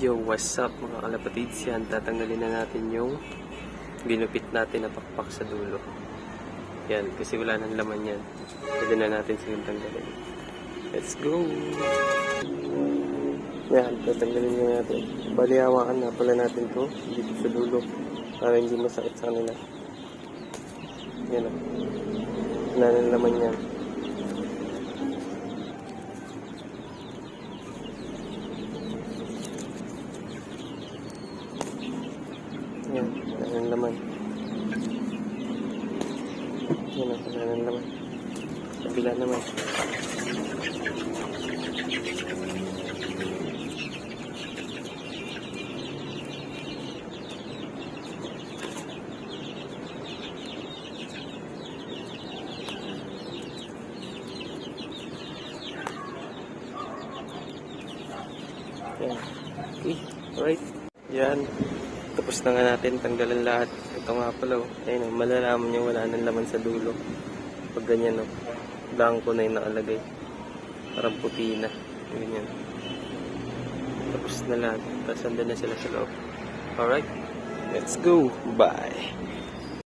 Yo, what's up mga kalapatids? Yan, tatanggalin na natin yung ginupit natin na pakpak sa dulo. Yan, kasi wala nang laman yan. Pwede na natin silang tanggalin. Let's go! Yan, tatanggalin nyo natin. Bali, hawakan na pala natin to dito sa dulo para hindi masakit sa kanila. Yan o. Wala nang laman yan. Yan, wala nang laman. Yan o, wala nang laman. Kabila naman. Yan. Okay, alright. Yan. Tapos na nga natin tanggalan lahat. Ito nga pala, oh. Ayun, oh, malalaman nyo wala nang laman sa dulo. Pag ganyan, oh. Blanco na yung nakalagay. Parang puti na. Ganyan. Tapos na lahat. Tapos andun na sila sa loob. Alright. Let's go. Bye.